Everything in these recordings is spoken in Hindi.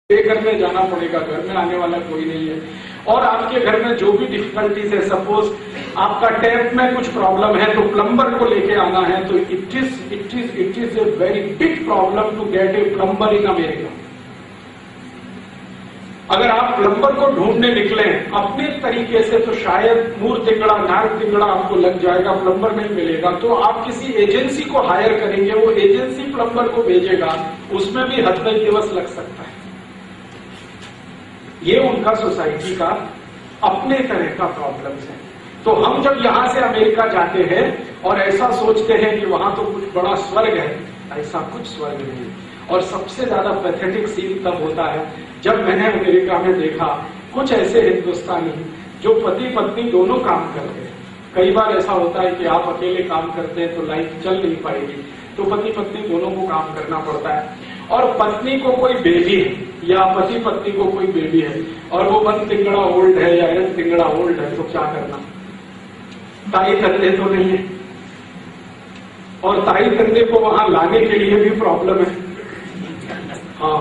पे करने जाना पड़ेगा, घर में आने वाला कोई नहीं है। और आपके घर में जो भी डिफिकल्टीज है, सपोज आपका टैप में कुछ प्रॉब्लम है तो प्लम्बर को लेके आना है, तो it is a very big problem to get a plumber in America. अगर आप प्लम्बर को ढूंढने निकले अपने तरीके से तो शायद मूर तिंगड़ा नाक तिंगड़ा आपको लग जाएगा, प्लम्बर नहीं मिलेगा। तो आप किसी एजेंसी को हायर करेंगे, वो एजेंसी प्लम्बर को भेजेगा, उसमें भी हफ्ते दिवस लग सकता है। ये उनका सोसाइटी का अपने तरह का प्रॉब्लम्स है। तो हम जब यहां से अमेरिका जाते हैं और ऐसा सोचते हैं कि वहां तो कुछ बड़ा स्वर्ग है, ऐसा कुछ स्वर्ग नहीं। और सबसे ज्यादा पैथेटिक सीन तब होता है जब मैंने अमेरिका में देखा कुछ ऐसे हिंदुस्तानी जो पति पत्नी दोनों काम करते हैं। कई बार ऐसा होता है कि आप अकेले काम करते हैं तो लाइफ चल नहीं पाएगी, तो पति पत्नी दोनों को काम करना पड़ता है। और पत्नी को कोई बेबी है या पति पत्नी को कोई बेबी है और वो 1 तिंगड़ा ओल्ड है या 8 तिंगड़ा ओल्ड है, तो क्या करना? ताई तंदे तो नहीं है, और ताई तंदे को वहां लाने के लिए भी प्रॉब्लम है। हाँ,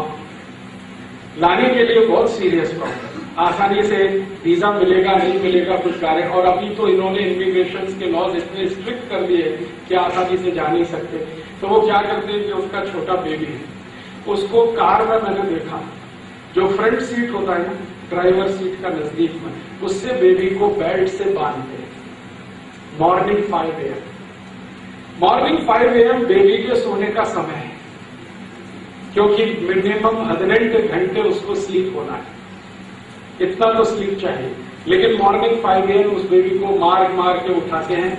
लाने के लिए बहुत सीरियस प्रॉब्लम। आसानी से वीजा मिलेगा नहीं मिलेगा कुछ कार्य, और अभी तो इन्होंने इमिग्रेशन के लॉज इतने स्ट्रिक्ट कर दिए कि आसानी से जा नहीं सकते। तो वो क्या करते हैं कि उसका छोटा बेबी है, उसको कार में मैंने देखा, जो फ्रंट सीट होता है ना ड्राइवर सीट का नजदीक में, उससे बेबी को बेल्ट से बांधते हैं। Morning 5 AM, morning 5 AM baby के सोने का समय है, क्योंकि मिनिमम 18 घंटे उसको स्लीप होना है, इतना तो स्लीप चाहिए। लेकिन मॉर्निंग 5 AM उस बेबी को मार मार के उठाते हैं,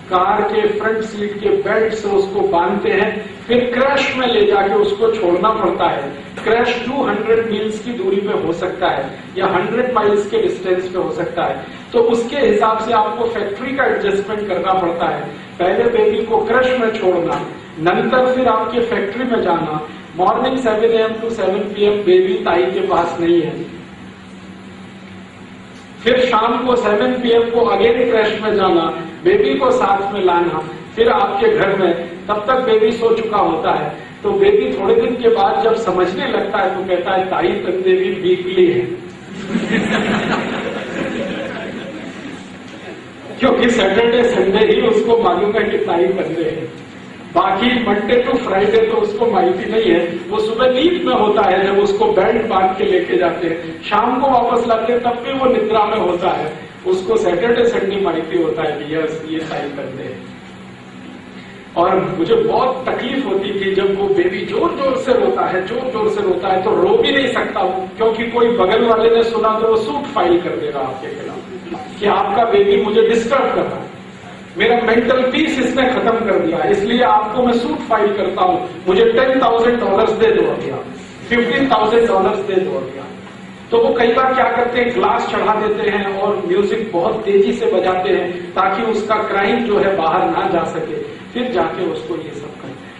कार के फ्रंट सीट के बेल्ट से उसको बांधते हैं, फिर क्रैश में ले जाके उसको छोड़ना पड़ता है। क्रैश 200 मील्स की दूरी पे हो सकता है या 100 माइल्स के डिस्टेंस पे हो सकता है। तो उसके हिसाब से आपको फैक्ट्री का एडजस्टमेंट करना पड़ता है। पहले बेबी को क्रैश में छोड़ना, नंतर फिर आपके फैक्ट्री में जाना। Morning 7 AM to 7 PM baby ताई के पास नहीं है, फिर शाम को 7 PM को अगेन क्रैश में जाना, बेबी को साथ में लाना, फिर आपके घर में, तब तक बेबी सो चुका होता है। तो बेबी थोड़े दिन के बाद जब समझने लगता है तो कहता है ताई तंदे भी वीकली है क्योंकि सैटरडे संडे ही उसको मालूम है कि ताई तंदे है, बाकी मंडे टू फ्राइडे तो उसको माहिती नहीं है। वो सुबह नींद में होता है जब उसको बेल्ट बांध के लेके जाते हैं, शाम को वापस लाते हैं तब भी वो निद्रा में होता है। उसको सैटरडे संडे माहिती होता है कि यस ये ताई तंदे है। और मुझे बहुत तकलीफ होती थी जब वो बेबी जोर जोर से रोता है, जोर जोर से रोता है, तो रो भी नहीं सकता वो, क्योंकि कोई बगल वाले ने सुना तो वो सूट फाइल कर देगा आपके खिलाफ कि आपका बेबी मुझे डिस्टर्ब कर रहा है, मेरा मेंटल पीस इसने खत्म कर दिया, इसलिए आपको मैं सूट फाइल करता हूं, मुझे $10,000 दे दो अभी, $15,000 दे दो अभी। तो वो कई बार क्या करते हैं, ग्लास चढ़ा देते हैं और म्यूजिक बहुत तेजी से बजाते हैं ताकि उसका क्राइम जो है बाहर ना जा सके, फिर जाके उसको ये सब करते हैं।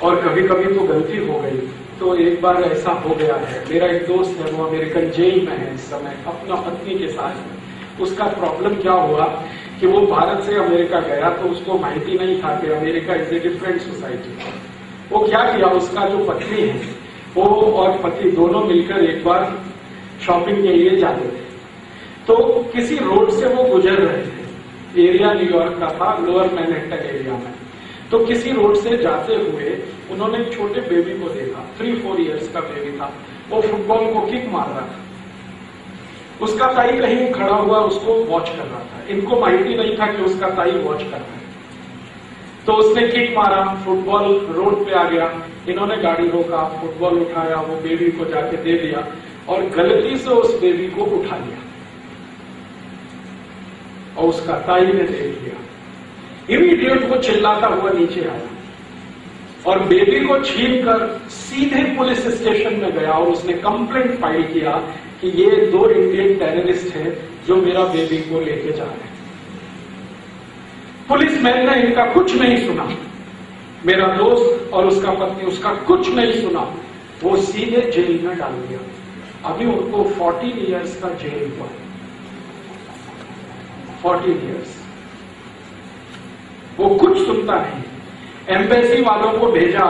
और कभी कभी तो गलती हो गई। तो एक बार ऐसा हो गया है, मेरा एक दोस्त है वो अमेरिकन जेल में है इस समय अपना पत्नी के साथ। उसका प्रॉब्लम क्या हुआ कि वो भारत से अमेरिका गया तो उसको माहिती नहीं था कि America is a different society. वो क्या किया, उसका जो पत्नी है वो और पति दोनों मिलकर एक बार शॉपिंग के लिए जाते थे। तो किसी रोड से वो गुजर रहे थे, एरिया न्यूयॉर्क का था, लोअर मैनहट्टन एरिया में। तो किसी रोड से जाते हुए उन्होंने एक छोटे बेबी को देखा, 3-4 ईयर्स का बेबी था, वो फुटबॉल को किक मार रहा था। उसका ताई कहीं खड़ा हुआ उसको वॉच कर रहा था, इनको माहिती नहीं था कि उसका ताई वॉच कर रहा है। तो उसने किक मारा, फुटबॉल रोड पे आ गया, इन्होंने गाड़ी रोका, फुटबॉल उठाया, वो बेबी को जाके दे दिया और गलती से उस बेबी को उठा लिया और उसका ताई ने देख लिया। इमीडिएट वो चिल्लाता हुआ नीचे आया और बेबी को छीनकर सीधे पुलिस स्टेशन में गया और उसने कंप्लेंट फाइल किया कि ये 2 इंडियन टेररिस्ट हैं जो मेरा बेबी को लेके जा रहे हैं। पुलिसमैन ने इनका कुछ नहीं सुना, मेरा दोस्त और उसका पत्नी उसका कुछ नहीं सुना, वो सीधे जेल में डाल दिया। अभी उनको 14 ईयर्स का जेल हुआ, 14 ईयर्स। वो कुछ सुनता नहीं, एम्बेसी वालों को भेजा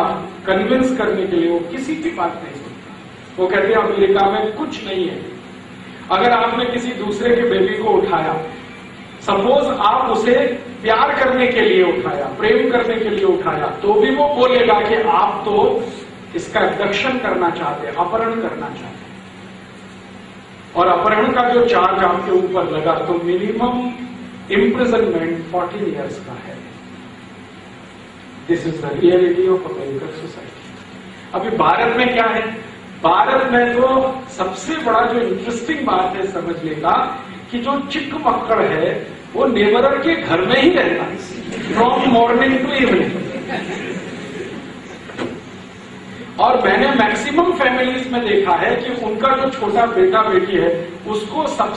कन्विंस करने के लिए, वो किसी की बात नहीं सुनता। वो कहते हैं अमेरिका में कुछ नहीं है। अगर आपने किसी दूसरे के बेबी को उठाया, सपोज आप उसे प्यार करने के लिए उठाया, प्रेम करने के लिए उठाया, तो भी वो बोलेगा कि आप तो इसका एब्डक्शन करना चाहते हैं, अपहरण करना चाहते हैं। और अपहरण का जो चार्ज आपके ऊपर लगा तो मिनिमम इम्प्रिजनमेंट 14 ईयर्स का है। This is the reality of American society. अभी भारत में क्या है? भारत में तो सबसे बड़ा जो इंटरेस्टिंग बात है समझने का कि जो चिक मक्कड़ है वो नेबरर के घर में ही रहता है फ्रॉम मॉर्निंग टू इवनिंग। और मैंने मैक्सिमम फैमिलीज में देखा है कि उनका जो छोटा बेटा बेटी है उसको सब